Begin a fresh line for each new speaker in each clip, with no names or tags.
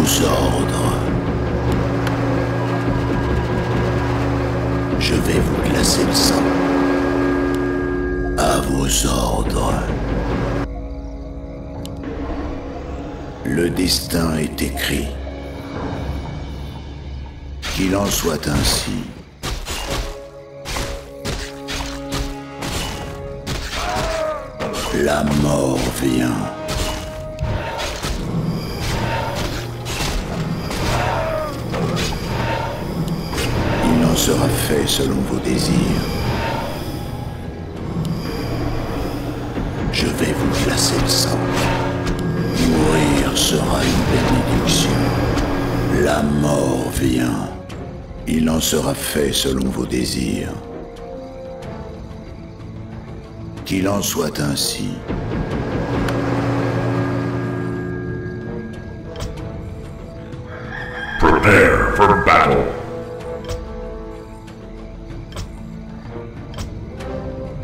vos ordres. Je vais vous glacer le sang. À vos ordres. Le destin est écrit. Qu'il en soit ainsi. La mort vient. Il en sera fait selon vos désirs. Je vais vous glacer le sang. Mourir sera une bénédiction. La mort vient. Il en sera fait selon vos désirs. Qu'il en soit ainsi.
Prepare for battle.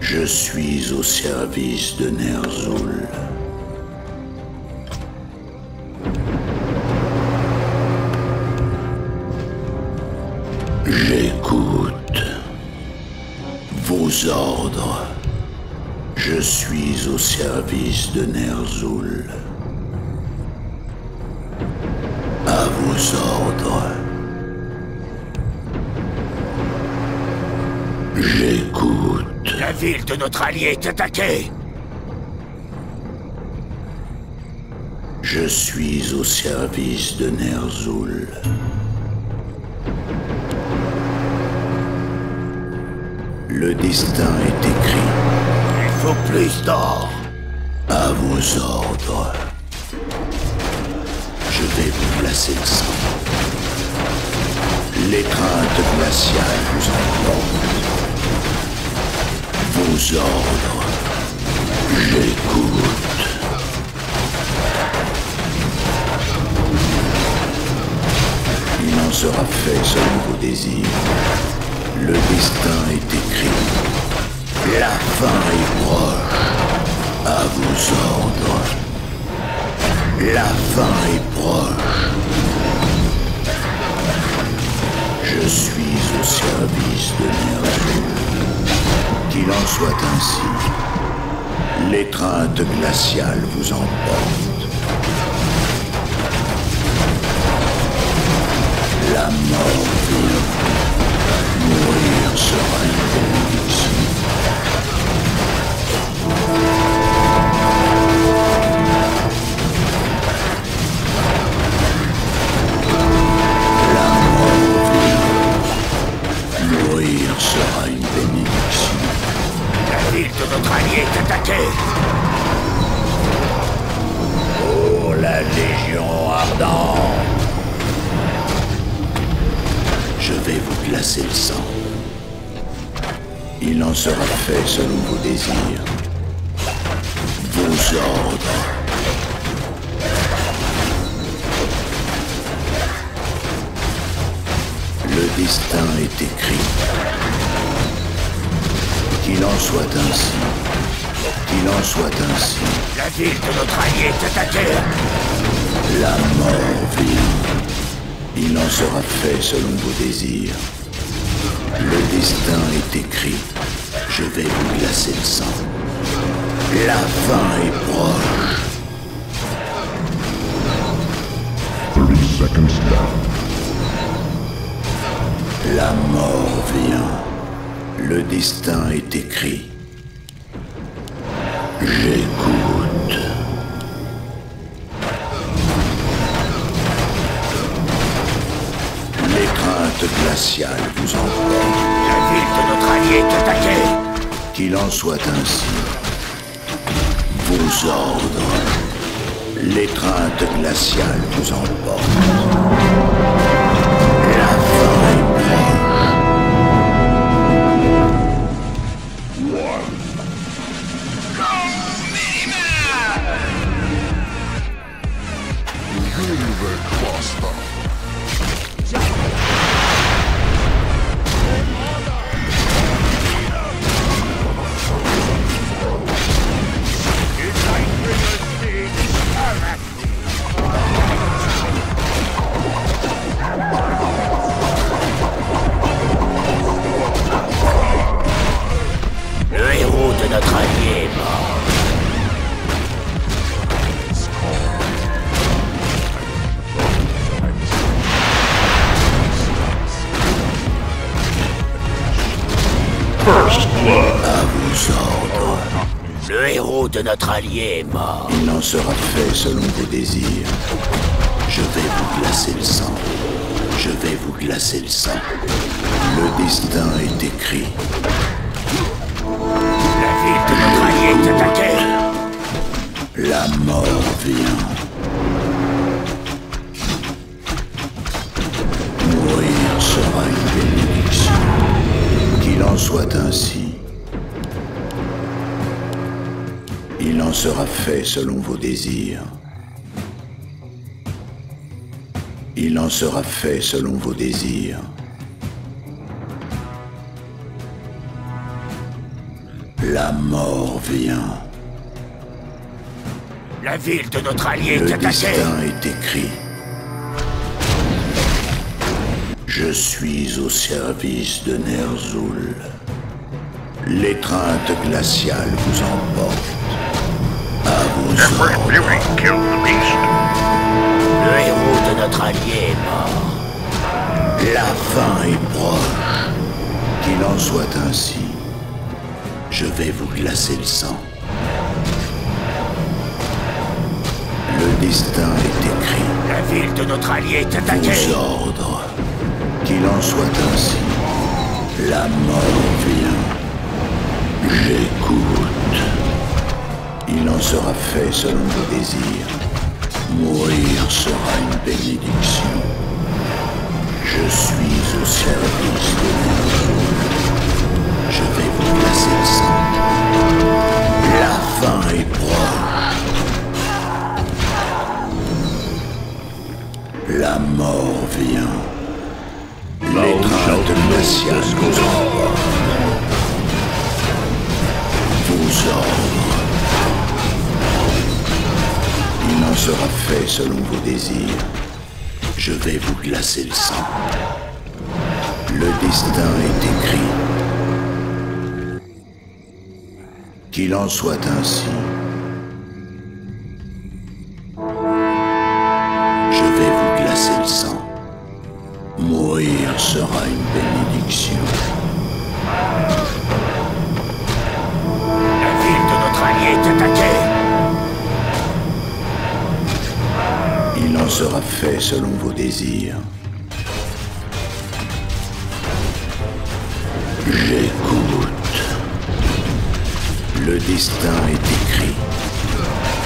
Je suis au service de Ner'zhul. J'écoute vos ordres. Je suis au service de Ner'zhul. À vos ordres. J'écoute.
La ville de notre allié est attaquée.
Je suis au service de Ner'zhul. Le destin est écrit.
Il faut plus d'or.
À vos ordres. Je vais vous glacer le sang. L'étreinte glaciale vous emporte. Vos ordres. J'écoute. Il en sera fait selon vos désirs. Le destin est écrit. La fin est proche. À vos ordres. La fin est proche. Je suis au service de Ner'zhul. Qu'il en soit ainsi. L'étreinte glaciale vous emporte. La mort vient. Mourir sera une bénédiction. La mort vient. Mourir sera une bénédiction.
La ville de notre allié est attaquée.
Oh, la Légion ardente. Je vais vous glacer le sang. Il en sera fait selon vos désirs. Vos ordres. Le destin est écrit. Qu'il en soit ainsi. Qu'il en soit ainsi.
La ville de notre allié est attaquée.
La mort vient. Il en sera fait selon vos désirs. Le destin est écrit. Je vais vous glacer le sang. La fin est proche.
30 seconds down.
La mort vient. Le destin est écrit. J'écoute. L'étreinte glaciale vous emporte.
La ville de notre allié est attaquée.
Qu'il en soit ainsi. Vos ordres. L'étreinte glaciale vous emporte. La fin est proche.
First blood.
À vos ordres.
Le héros de notre allié est mort.
Il en sera fait selon vos désirs. Je vais vous glacer le sang. Je vais vous glacer le sang. Le destin est écrit.
La ville de notre allié est attaquée.
La mort vient. Mourir sera une bénédiction. Qu'il en soit ainsi. Il en sera fait selon vos désirs. Il en sera fait selon vos désirs. La mort vient.
La ville de notre allié est
Le
attaquée.
destin est écrit. Je suis au service de Ner'zhul. L'étreinte glaciale vous emporte. À vos
Emperor's
ordres.
Fury killed the beast.
Le héros de notre allié est mort.
La fin est proche. Qu'il en soit ainsi. Je vais vous glacer le sang. Le destin est écrit.
La ville de notre allié est attaquée.
Vos ordres. Qu'il en soit ainsi. La mort vient. J'écoute. Il en sera fait selon vos désirs. Mourir sera une bénédiction. Je suis au service de Ner'zhul. Je vais vous glacer le sang. La fin est proche. La mort vient. L'étreinte glaciale vous emporte. Vos ordres. Il en sera fait selon vos désirs. Je vais vous glacer le sang. Le destin est écrit. Qu'il en soit ainsi. Je vais vous glacer le sang. Mourir sera une bénédiction.
La ville de notre allié est attaquée.
Il en sera fait selon vos désirs. J'écoute. Le destin est écrit.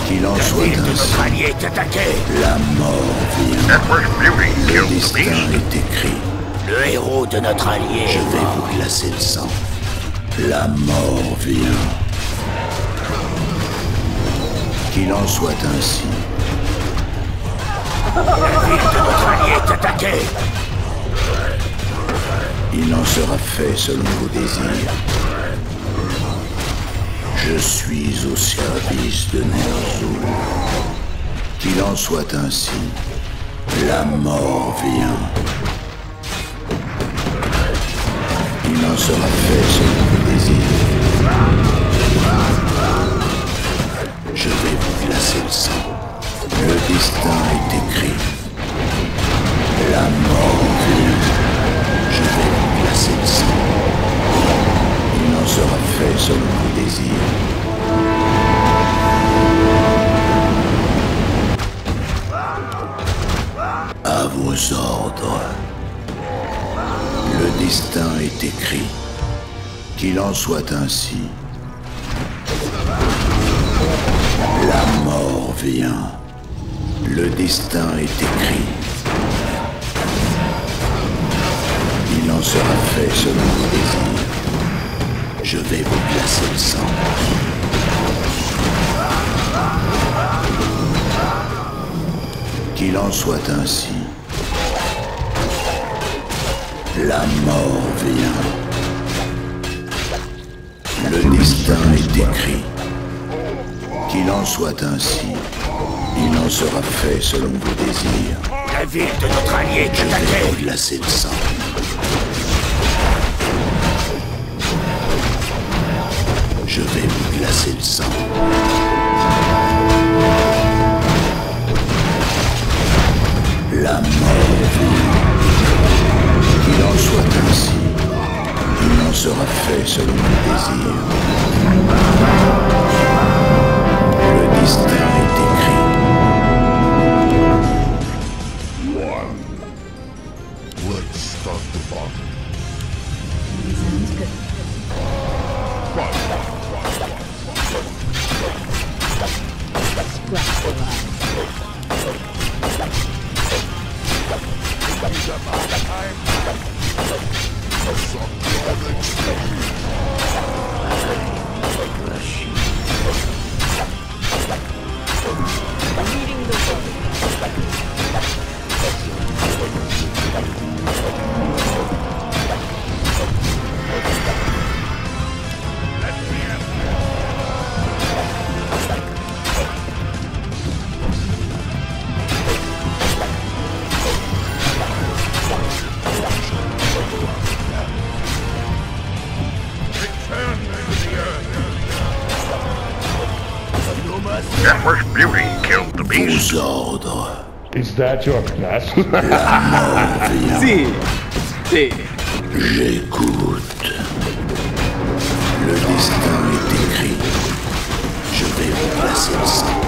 Qu'il en
La
soit
ville de
ainsi.
notre allié est attaquée.
La mort vient.
Emperor's Fury
Le
killed the
destin
beast.
est écrit.
Le héros de notre allié
Je
est
vais
mort.
vous glacer le sang. La mort vient. Qu'il en soit ainsi.
La ville de notre allié est attaquée.
Il en sera fait selon vos désirs. Je suis au service de Ner'zhul. Qu'il en soit ainsi. La mort vient. Il en sera fait selon vos désirs. Je vais vous glacer le sang. Le destin est écrit. La mort vient. Je vais vous glacer le sang. Il en sera fait selon vos désirs. À vos ordres. Le destin est écrit. Qu'il en soit ainsi. La mort vient. Le destin est écrit. Il en sera fait selon vos désirs. Je vais vous glacer le sang. Qu'il en soit ainsi. La mort vient. Le destin est écrit. Qu'il en soit ainsi. Il en sera fait selon vos désirs.
La ville de notre allié est
Je vais
attaquée.
vous glacer le sang. Je vais vous glacer le sang. La mort vient. Qu'il en soit ainsi. Il en sera fait selon vos désirs. Le destin est écrit.
Let's start the battle.
Sounds good. Scratch their eyes. Leading the
Empress Beauty killed the beast.
Vos ordres.
Is that your best?
Si, si.
J'écoute. Le destin est écrit. Je vais vous placer le sang.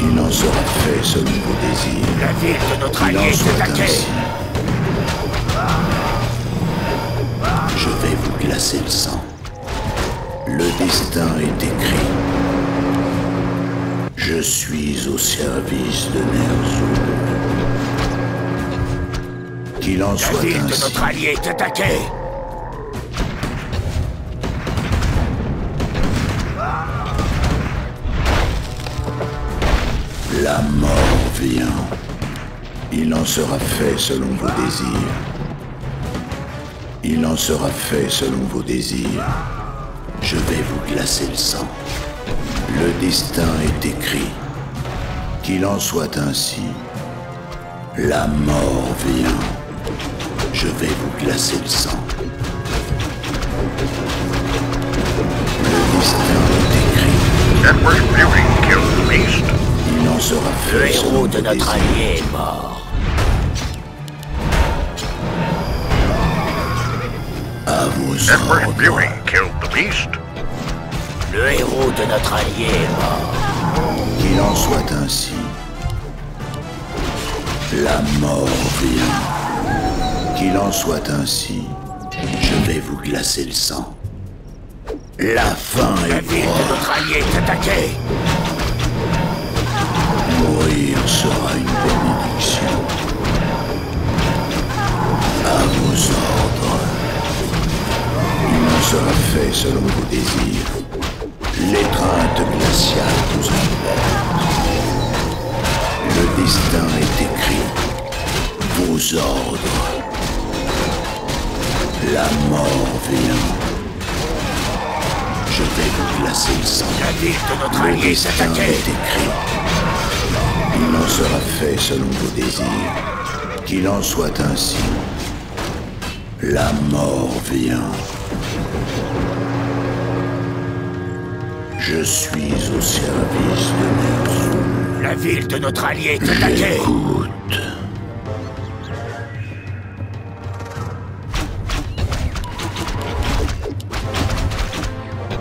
Il en sera fait selon vos désirs.
La ville de notre
Il en
allié est
soit
attaquée.
ainsi. Je vais vous glacer le sang. Le destin est écrit. Je suis au service de Ner'zhul. Qu'il en
La
soit
ville de
ainsi.
notre allié est attaquée.
La mort vient. Il en sera fait selon vos désirs. Il en sera fait selon vos désirs. Je vais vous glacer le sang. Le destin est écrit. Qu'il en soit ainsi. La mort vient. Je vais vous glacer le sang. Le destin est écrit.
Empress Beauty killed the beast.
Il en sera
Le
fait selon
héros
vos
de notre
désirs.
allié est mort.
À vos
Empress
ordres.
Beauty killed the beast.
Le héros de notre allié est mort.
Qu'il en soit ainsi. La mort vient. Qu'il en soit ainsi. Je vais vous glacer le sang. La fin
La
est
ville de
proche.
notre allié est attaquée.
Mourir sera une bénédiction. À vos ordres. Il en sera fait selon vos désirs. L'étreinte glaciale vous emporte. Le destin est écrit. Vos ordres. La mort vient. Je vais vous glacer le sang.
La ville de notre
Le
allié est
destin
attaquée.
est écrit. Il en sera fait selon vos désirs. Qu'il en soit ainsi. La mort vient. Je suis au service de Ner'zhul.
La ville de notre allié est attaquée.
J'écoute.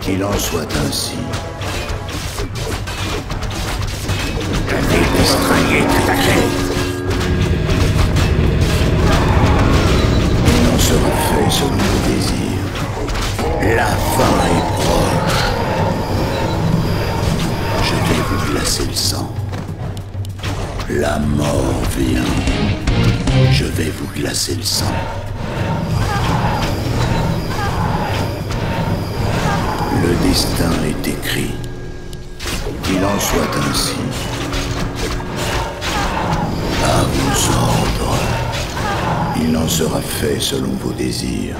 Qu'il en soit ainsi.
La ville de notre allié est attaquée.
Il en sera fait selon vos désirs. La fin est proche. Je vais vous glacer le sang. La mort vient. Je vais vous glacer le sang. Le destin est écrit. Qu'il en soit ainsi. À vos ordres. Il en sera fait selon vos désirs.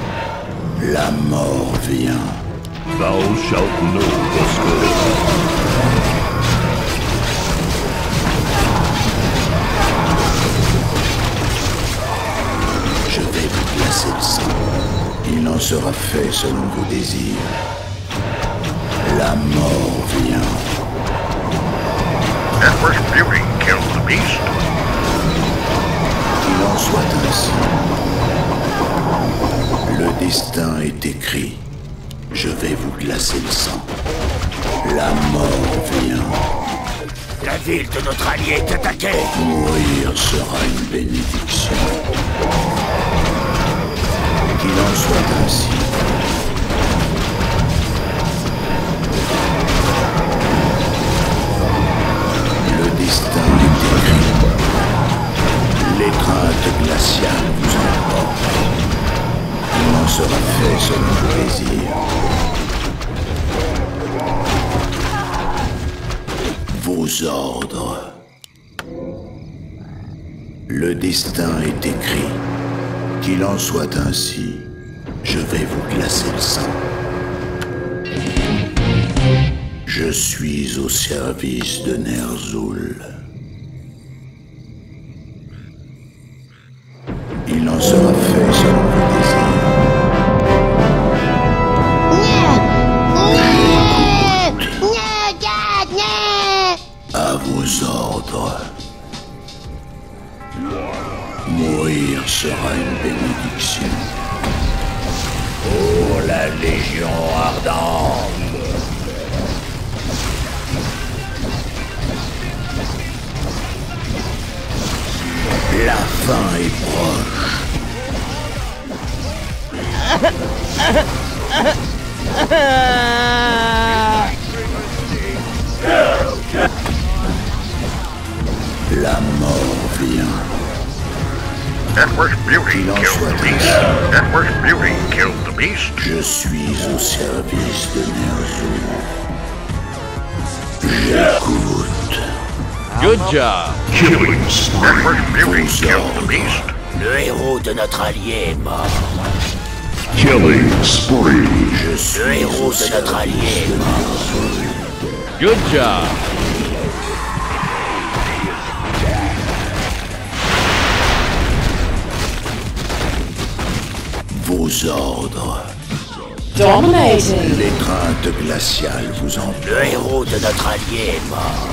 La mort vient.
Thou shalt know the score.
Je vais vous glacer le sang. Il en sera fait selon vos désirs. La mort vient.
Empress Beauty killed the beast.
Qu'il en soit ainsi. Le destin est écrit. Je vais vous glacer le sang. La mort vient.
La ville de notre allié est attaquée.
Mourir sera une bénédiction. Qu'il en soit ainsi. Le destin est écrit. L'étreinte glaciale vous emporte. Il en sera fait selon vos désirs. Vos ordres. Le destin est écrit. Qu'il en soit ainsi. Je vais vous glacer le sang. Je suis au service de Ner'zhul. Il en sera fait selon vos désirs. À vos ordres. Mourir sera une bénédiction.
Pour la Légion ardente.
La fin est proche. La mort vient.
Edward's beauty killed the beast. Edward's beauty killed the beast.
Je suis au service de Ner'zhul. J'écoute.
Good job.
Killing spree.
Edward's beauty killed the beast.
Le héros de notre allié est mort.
Killing spree.
Je
Le
suis
héros
au
de notre allié
service
est
de
mort.
Ner'zhul.
Good job.
Vos ordres.
Dominating.
L'étreinte glaciale vous emporte.
Le héros de notre allié est mort.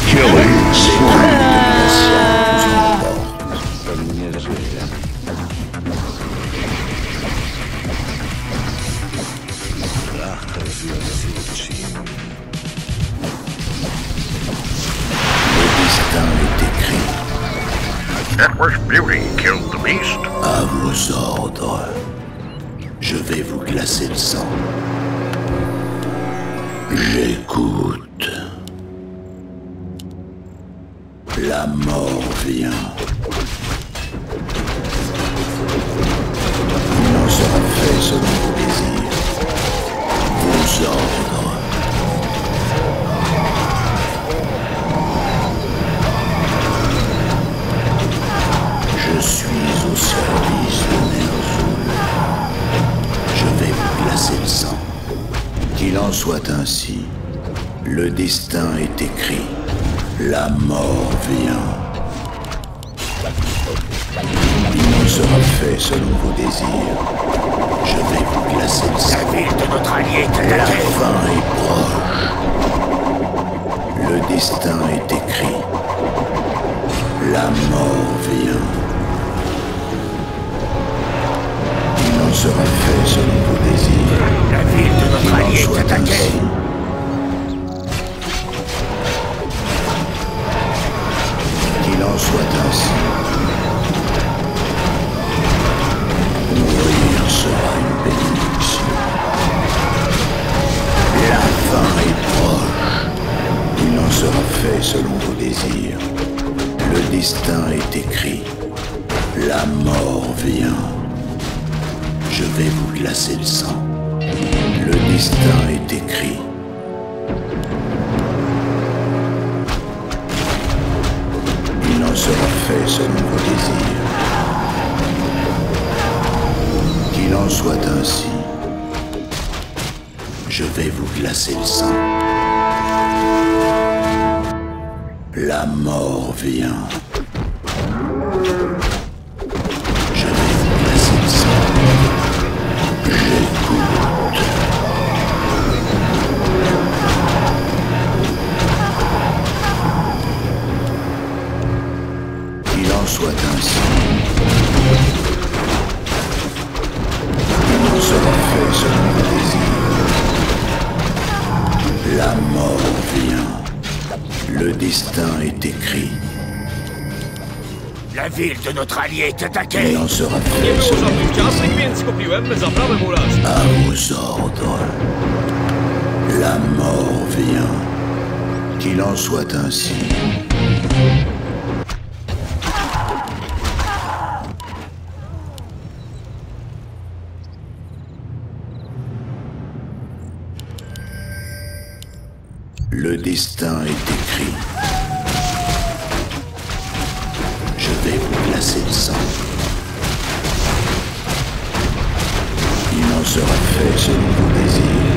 Killing spree.
Le destin est écrit.
Edward's beauty killed the beast.
À vos ordres. Je vais vous glacer le sang. J'écoute. La mort vient. Il en sera fait selon vos désirs. Vos ordres. Je suis au service de Ner'zhul. Je vais vous glacer le sang. Qu'il en soit ainsi. Le destin est écrit. La mort vient. Il en sera fait selon vos désirs. Je vais vous glacer le sang.
La ville de notre allié est
La
attaquée.
fin est proche. Le destin est écrit. La mort vient. Il en sera fait selon vos désirs.
La ville de notre
Qu'il en
allié est
soit
attaquée.
ainsi. Qu'il en soit ainsi. Mourir sera une bénédiction. La fin est proche. Il en sera fait selon vos désirs. Le destin est écrit. La mort vient. Je vais vous glacer le sang. Le destin est écrit. Il en sera fait selon vos désirs. Qu'il en soit ainsi. Je vais vous glacer le sang. La mort vient. Je vais vous glacer le sang. J'écoute. La mort vient. Le destin est écrit.
La ville de notre allié est
Il
attaquée.
en sera
Nie
fait
było
selon
żadnych ciastek, więc kupiłem zaprawę murarską.
à vos ordres. La mort vient. Qu'il en soit ainsi. Le destin est écrit. Je vais vous glacer le sang. Il en sera fait selon vos désirs.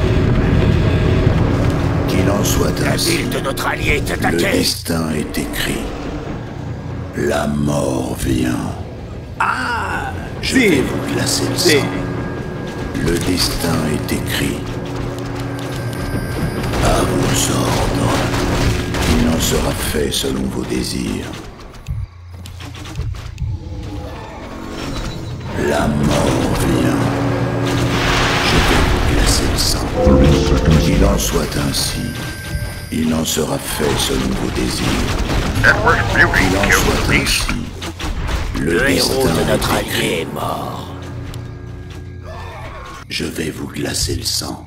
Qu'il en soit
La
ainsi.
ville de notre allié est
Le
attaquée.
destin est écrit. La mort vient. Je vais vous glacer le sang. Le destin est écrit. À vos ordres. Il en sera fait selon vos désirs. La mort vient. Je vais vous glacer le sang. Qu'il en soit ainsi. Il en sera fait selon vos désirs.
Network beauty
Il en
kills
soit
the beast.
ainsi.
Le héros de
destin
notre
est
allié
écrit.
est mort.
Je vais vous glacer le sang.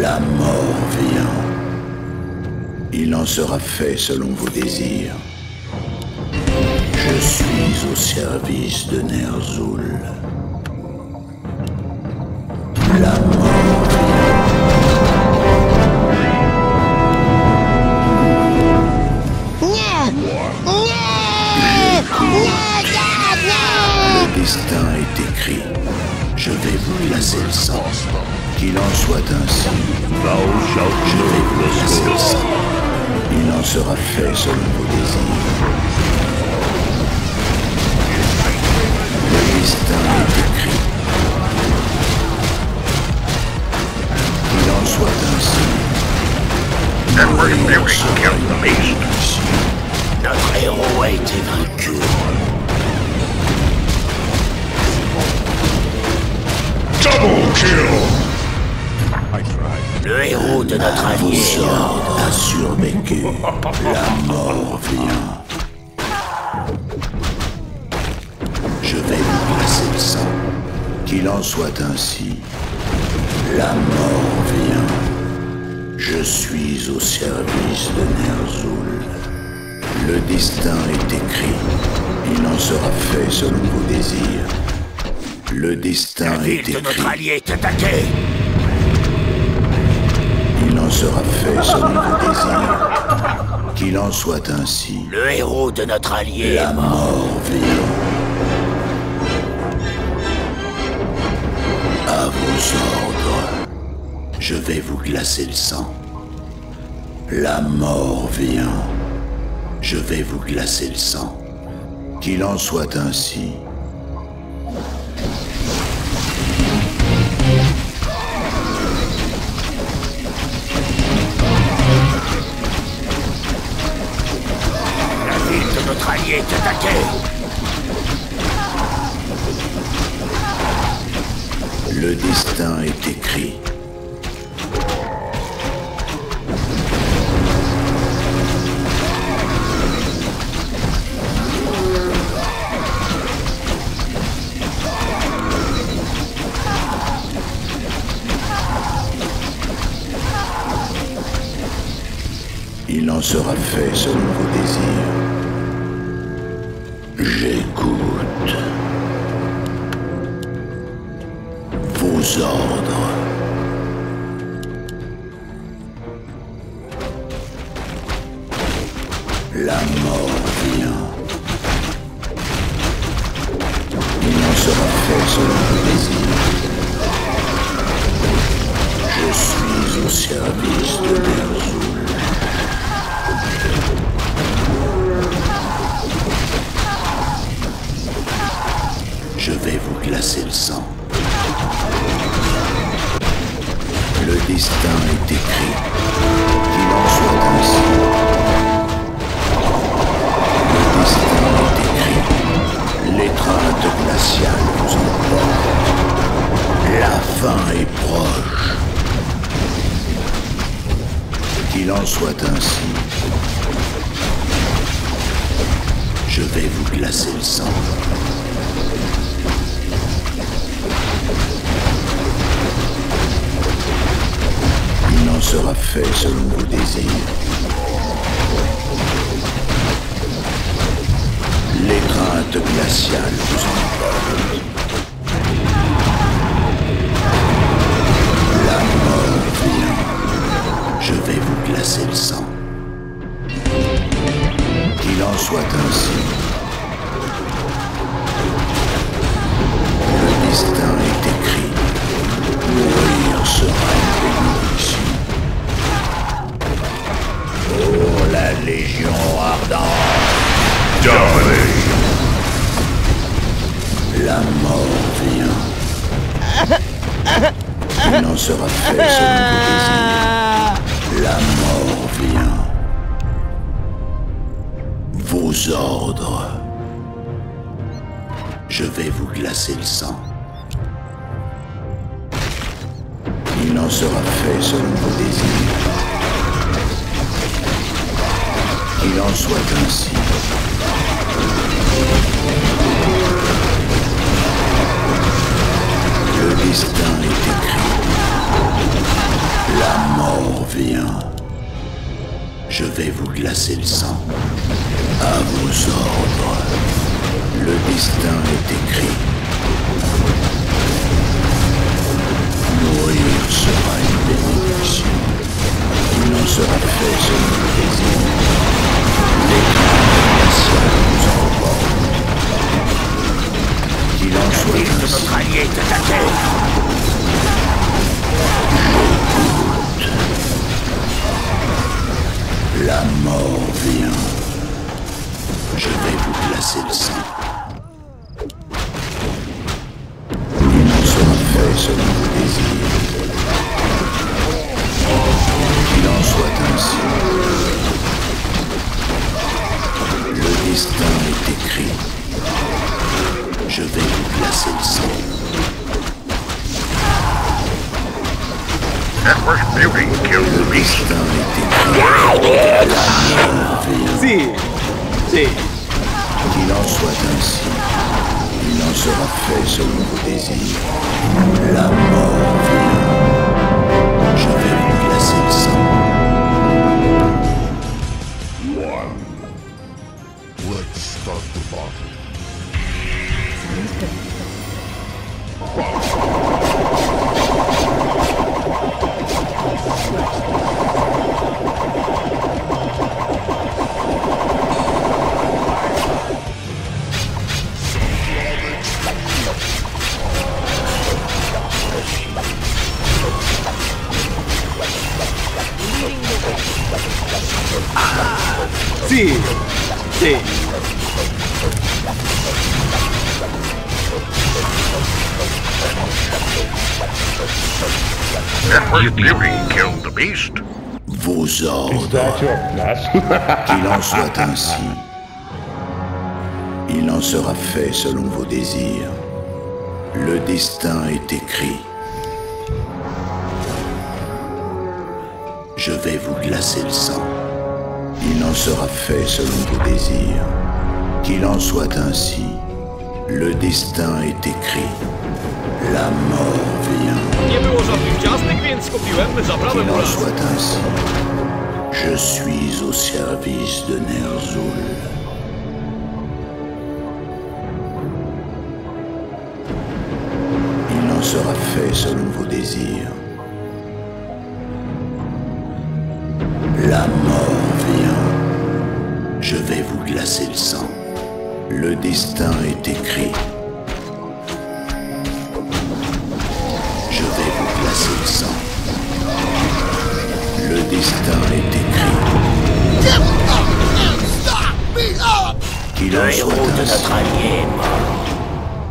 La mort vient. Il en sera fait selon vos désirs. Je suis au service de Ner'zhul. La mort vient. Le destin est écrit. Je vais vous glacer le sang. Qu'il en soit ainsi. Je vais vous glacer le sang. Il en sera fait selon vos désirs. Le destin est écrit. Qu'il en soit ainsi.
Network
Il en
beauty
sera
kills the beast.
ainsi.
Notre héros a été vaincu.
Double kill!
Le héros de notre allié est
Vos
mort.
ordres a survécu. La mort vient. Je vais vous glacer le sang. Qu'il en soit ainsi. La mort vient. Je suis au service de Ner'zhul. Le destin est écrit. Il en sera fait selon vos désirs. Le destin
La
est
ville de notre
écrit.
allié est attaquée.
Il en sera fait selon vos désirs. Qu'il en soit ainsi.
Le héros de notre allié
La
est mort.
mort vient. À vos ordres. Je vais vous glacer le sang. La mort vient. Je vais vous glacer le sang. Qu'il en soit ainsi.
La ville de notre allié est attaquée.
Le destin est écrit. Il en sera fait selon vos désirs. J'écoute. Vos ordres. La mort vient. Il en sera fait selon vos désirs. Je suis au service de Ner'zhul. Je vais vous glacer le sang. Le destin est écrit. Qu'il en soit ainsi. Le destin est écrit. L'étreinte glaciale vous emporte. La fin est proche. Qu'il en soit ainsi. Je vais vous glacer le sang. Il en sera fait selon vos désirs. L'étreinte glaciale vous emporte. La mort vient. Je vais vous glacer le sang. Qu'il en soit ainsi. Le destin est écrit. Mourir sera une bénédiction. Oh, la Légion ardente.
Dominate.
La mort vient. Il en sera fait selon vos désirs. La mort vient. Vos ordres. Je vais vous glacer le sang. Il en sera fait selon vos désirs. Qu'il en soit ainsi. Le destin est écrit. La mort vient. Je vais vous glacer le sang. À vos ordres. Le destin est écrit. Mourir sera une bénédiction. Il en sera fait selon le désir. L'écran glacial nous emporte. Qu'il en soit
Que
ainsi.
notre allié est attaqué.
La mort vient. Je vais vous glacer le sang. Il en sera fait selon vos désirs. Qu'il en soit ainsi. Le destin est écrit. Je vais vous glacer le sang.
Network beauty kills
Le
the beast.
destin est écrit. La mort vient.
Si. Si.
Qu'il en soit ainsi. Il en sera fait selon vos désirs. La mort vient. Je vais vous glacer le sang.
Let's start the battle.
Si. Si.
Network beauty killed the beast.
Vos ordres. Qu'il en soit ainsi. Il en sera fait selon vos désirs. Le destin est écrit. Je vais vous glacer le sang. Il en sera fait selon vos désirs. Qu'il en soit ainsi. Le destin est écrit. La mort vient.
Nie było żadnych ciastek, więc kupiłem, zabrałem
Qu'il en
uraz.
soit ainsi. Je suis au service de Ner'zhul. Il en sera fait selon vos désirs. La mort vient. Je vais vous glacer le sang. Le destin est écrit. Je vais vous glacer le sang. Le destin est écrit. Qu'il en
Le héros
soit
de
ainsi.
notre allié est mort.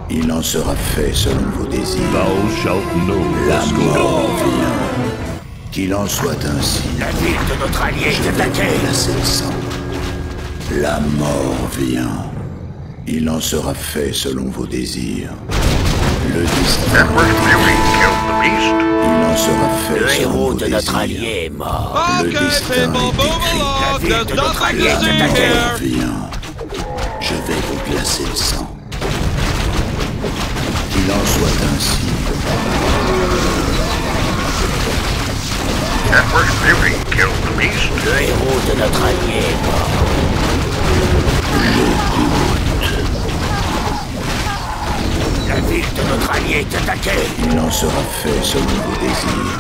Il en sera fait selon vos désirs.
Thou shalt know
La
the score.
mort vient. Qu'il en soit ainsi.
La ville de notre allié
Je
est
vais
attaquée.
vous glacer le sang. La mort vient. Il en sera fait selon vos désirs. Le destin,
Network beauty killed the beast.
il en sera fait
Le
selon
héros
vos
de notre
désirs.
allié est mort.
Le
Okay,
destin
people,
est
move
écrit.
along.
ville
There's
de notre
nothing
allié
to see
est attaquée.
here.
Viens, je vais vous glacer le sang. Qu'il en soit ainsi.
Network beauty killed the beast.
Le héros de notre allié est mort. La ville de notre allié est attaquée.
Il en sera fait selon vos désirs.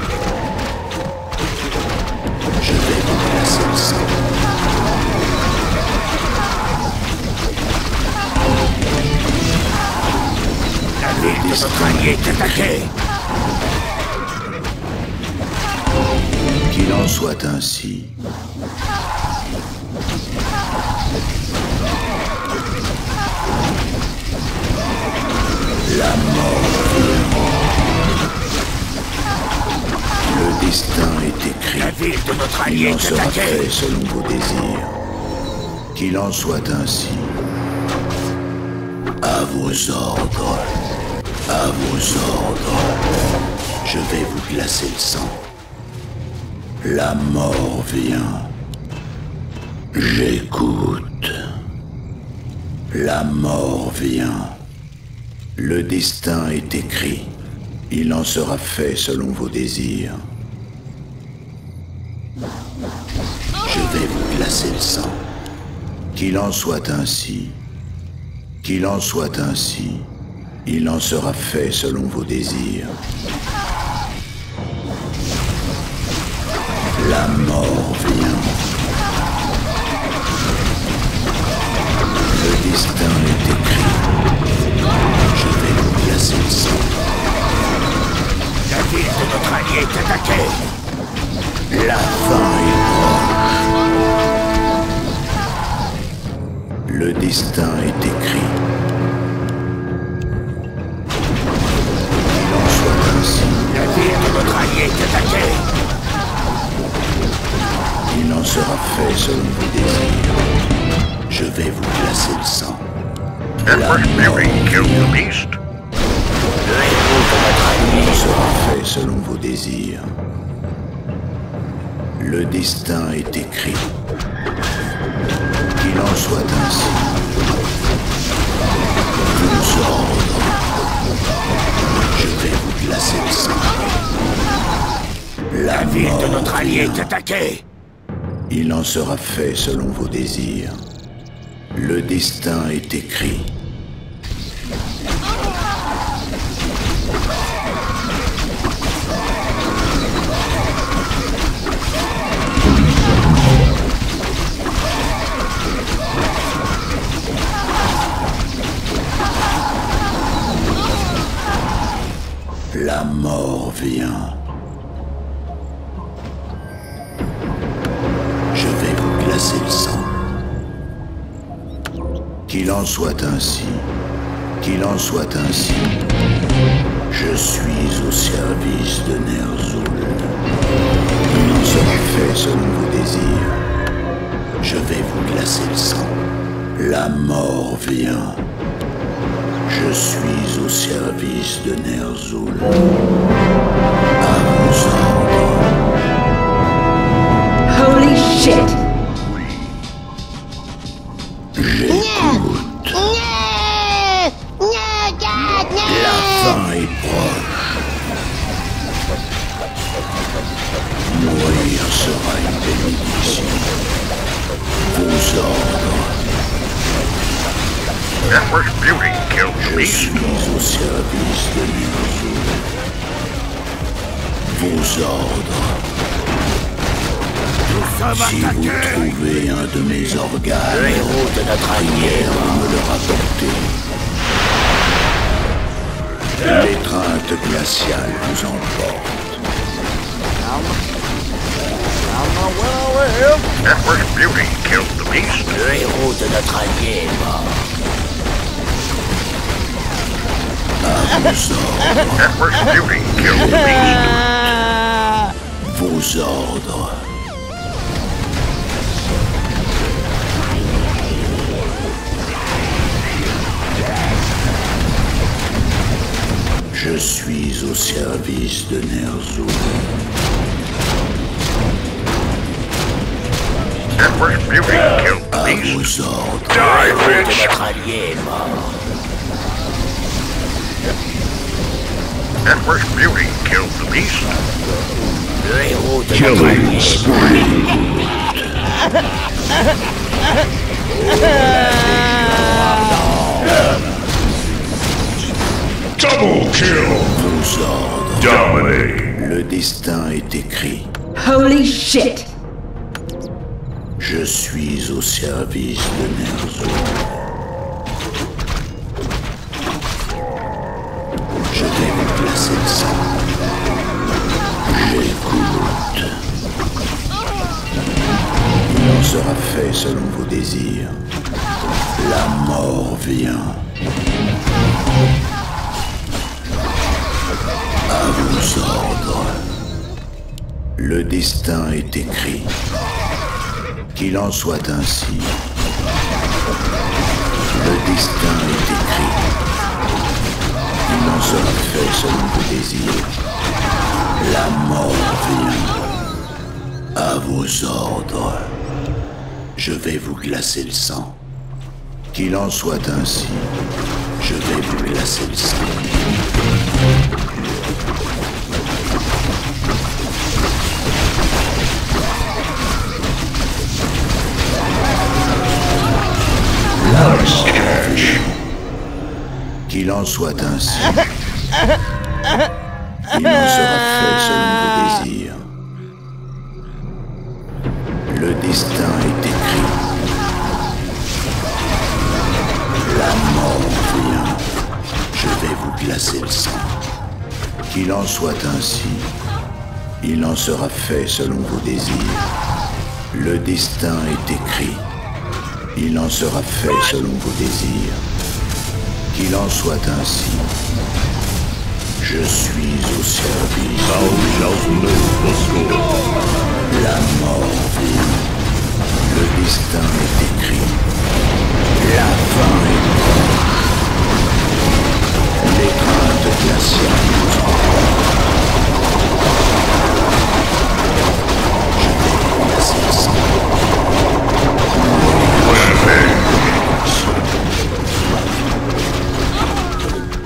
Je vais vous glacer le sang.
La ville de notre allié est attaquée.
Qu'il en soit ainsi. La mort vient. Le destin est écrit.
La ville de notre allié
Il en
est
sera
attaquée.
fait selon vos désirs. Qu'il en soit ainsi. À vos ordres. À vos ordres. Je vais vous glacer le sang. La mort vient. J'écoute. La mort vient. Le destin est écrit. Il en sera fait selon vos désirs. Je vais vous glacer le sang. Qu'il en soit ainsi. Qu'il en soit ainsi. Il en sera fait selon vos désirs. La mort vient. Le destin est écrit. Je vais vous glacer le sang.
La ville de notre allié est attaquée.
La fin est proche. Le destin est écrit. Qu'il en soit ainsi.
La ville de notre allié est attaquée.
Il en sera fait selon vos désirs. Je vais vous glacer le sang.
Network beauty killed the beast.
Le héros de notre allié
Il en
est
sera
mort.
fait selon vos désirs. Le destin est écrit. Qu'il en soit ainsi. Vos ordres. Je vais vous glacer le sang.
La ville de
mort
notre allié
vient.
est attaquée.
Il en sera fait selon vos désirs. Le destin est écrit. La mort vient. Je vais vous glacer le sang. Qu'il en soit ainsi. Qu'il en soit ainsi. Je suis au service de Ner'zhul. Il en sera fait selon vos désirs. Je vais vous glacer le sang. La mort vient. Je suis au service de Ner'zhul. À vos ordres.
Holy shit!
J'écoute. La fin est proche. Mourir sera une bénédiction. Vos ordres.
Network beauty killed the
Je
beast.
suis au service de Ner'zhul. Vos ordres.
Nous sommes
Si vous
attaqués.
trouvez un de mes
Le
organes,
héros de notre allié est
vous
mort.
me le rapportez. L'étreinte glaciale vous emporte.
Network beauty killed the beast.
Le héros de notre allié est mort.
À vos ordres.
Network beauty killed the beast.
Vos ordres. Je suis au service de Ner'zhul.
Empress Beauty killed the
À
beast.
vos ordres.
Die, bitch!
Notre allié est mort.
Empress Beauty killed the beast.
Le héros de notre
Killing
allié est
Double kill!
Vos ordres.
Dominate!
Le destin est écrit.
Holy shit!
Je suis au service de Ner'zhul. Je vais vous placer le sang. J'écoute. Il en sera fait selon vos désirs. La mort vient. À vos ordres. Le destin est écrit. Qu'il en soit ainsi. Le destin est écrit. Il en sera fait selon vos désirs. La mort vient. À vos ordres. Je vais vous glacer le sang. Qu'il en soit ainsi. Je vais vous glacer le sang. Qu'il en soit ainsi. Il en sera fait selon vos désirs. Le destin est écrit. La mort vient. Je vais vous glacer le sang. Qu'il en soit ainsi. Il en sera fait selon vos désirs. Le destin est écrit. Il en sera fait selon vos désirs. Qu'il en soit ainsi. Je suis au service.
Thou shalt know the score.
La mort vient. Le destin est écrit. La fin est proche. L'étreinte glaciale nous emporte. Je vais vous glacer le sang.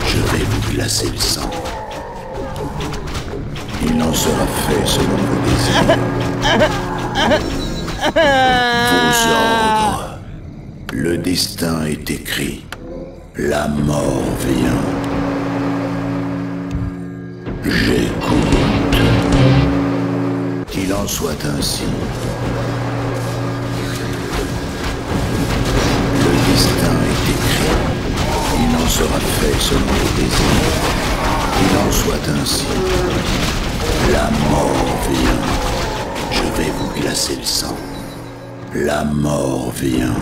Je vais vous glacer le sang. Il en sera fait selon vos désirs. Vos ordres. Le destin est écrit. La mort vient. J'écoute. Qu'il en soit ainsi. Le destin est écrit. Il en sera fait selon vos désirs. Qu'il en soit ainsi. La mort vient. Je vais vous glacer le sang. La mort vient.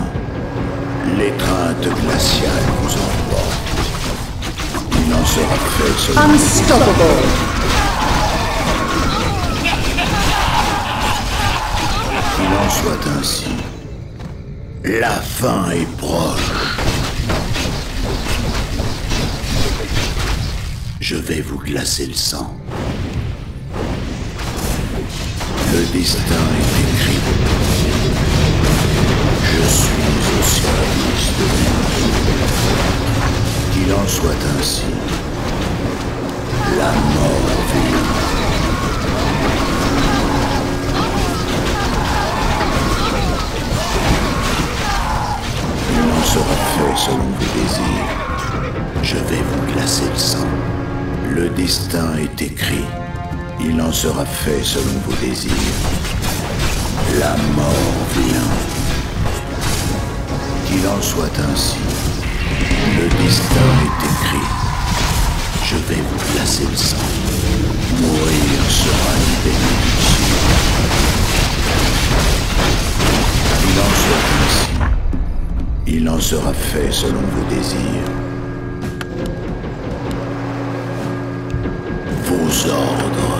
L'étreinte glaciale vous emporte. Il en sera fait selon vos désirs.
Unstoppable!
Qu'il en soit ainsi. La fin est proche. Je vais vous glacer le sang. Le destin est écrit. Je suis au service de Ner'zhul. Qu'il en soit ainsi. La mort vient. Il en sera fait selon vos désirs. Je vais vous glacer le sang. Le destin est écrit. Il en sera fait selon vos désirs. La mort vient. Qu'il en soit ainsi. Le destin est écrit. Je vais vous glacer le sang. Mourir sera une bénédiction. Qu'il en soit ainsi. Il en sera fait selon vos désirs. Vos ordres.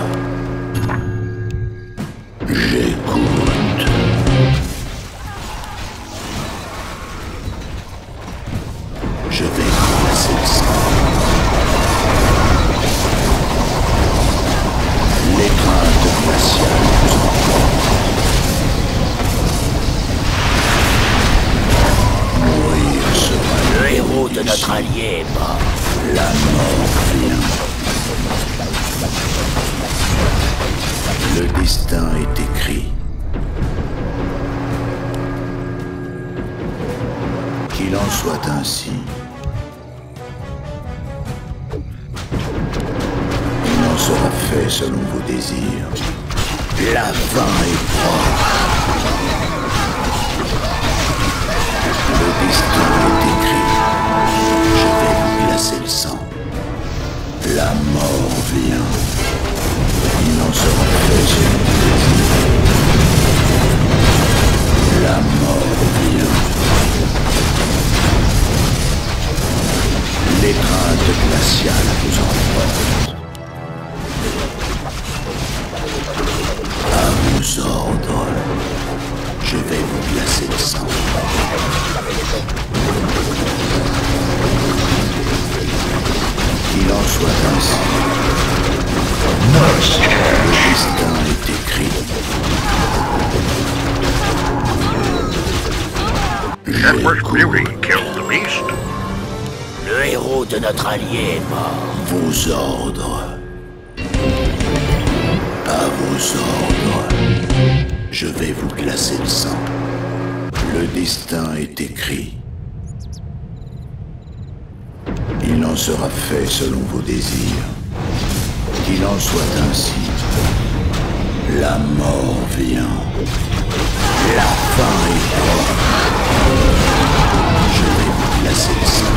J'écoute. Je vais vous glacer le sang.
allié est mort.
La mort vient. Le destin est écrit. Qu'il en soit ainsi. Il en sera fait selon vos désirs. La fin est proche. Le destin est écrit. Je vais vous glacer le sang. La mort vient. Il en sera fait selon vos désirs. La mort vient. L'étreinte glaciale vous emporte. À vos ordres, je vais vous glacer le sang. Qu'il en soit ainsi. Le destin est écrit.
Edward's beauty killed the beast.
Le héros de notre allié est mort.
Vos ordres. À vos ordres. Je vais vous glacer le sang. Le destin est écrit. Il en sera fait selon vos désirs. Qu'il en soit ainsi. La mort vient. La fin est proche. Je vais vous glacer le sang.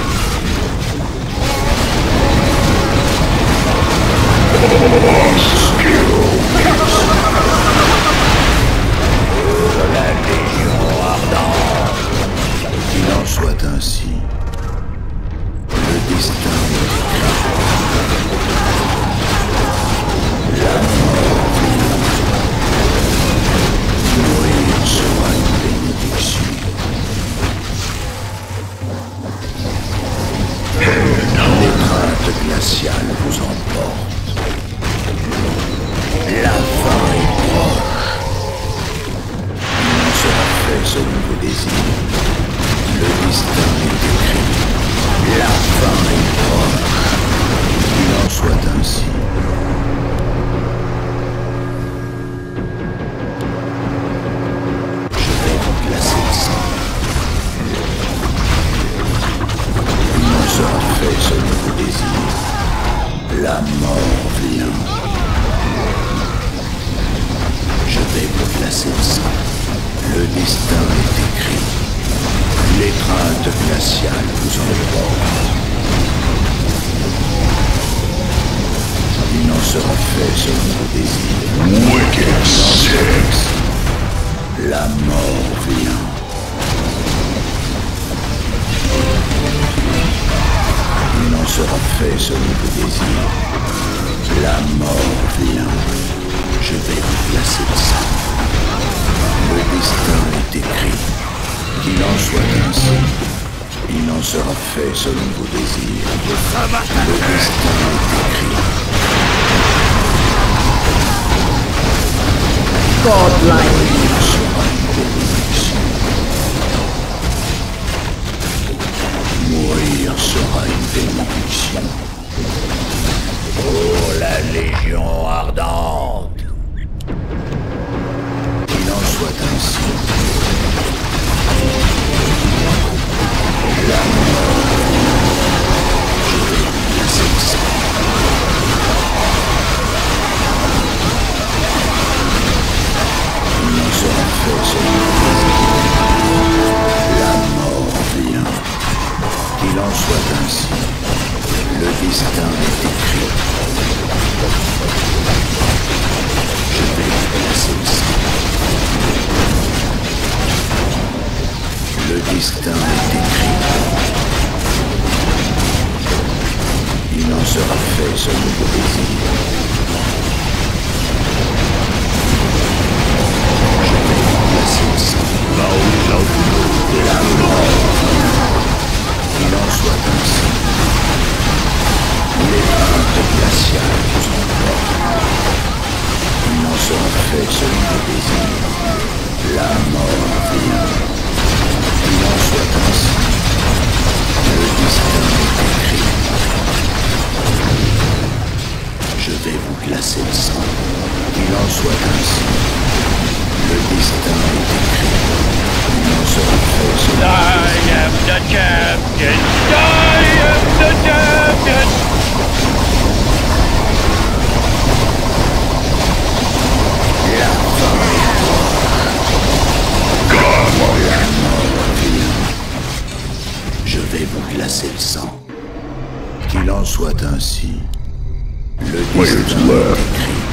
La Légion ardente. Qu'il en soit ainsi. Le destin est écrit. La mort vient. Mourir sera une bénédiction. L'étreinte glaciale vous emporte. La fin est proche. Il en sera fait selon vos désirs. Le destin est écrit. La fin est proche. Qu'il en soit ainsi. Je vais vous glacer le sang. Il en sera fait selon vos désirs. La mort vient. Je vais vous glacer le sang. Le destin est écrit. L'étreinte glaciale vous emporte. Il en sera fait selon vos désirs.
Wicked sick.
La mort vient. Il en sera fait selon vos désirs. La mort vient. Je vais vous glacer le sang. Le destin est écrit. Qu'il en soit ainsi. Il en sera fait selon vos désirs. Le destin est écrit.
Godlike.
Il sera une bénédiction. Mourir sera une bénédiction. Oh, la Légion ardente. Qu'il en soit ainsi. La mort. Je vais vous glacer le sang. Il en sera fait selon vos désirs. La mort vient. Qu'il en soit ainsi. Le destin est écrit. Je vais vous glacer le sang. Le destin est écrit. Il en sera fait selon vos désirs. Je vais vous glacer le sang. La mort. Qu'il en soit ainsi. L'étreinte glaciale vous emporte. Il en sera fait selon vos désirs. La mort vient. Qu'il en soit ainsi. Le destin est écrit. Je vais vous glacer le sang. Qu'il en soit ainsi. Le destin est écrit. Il en sera fait selon
I am the champion! I am the champion!
la fin est proche. Je vais vous glacer le sang. Qu'il en soit ainsi. Le destin est écrit.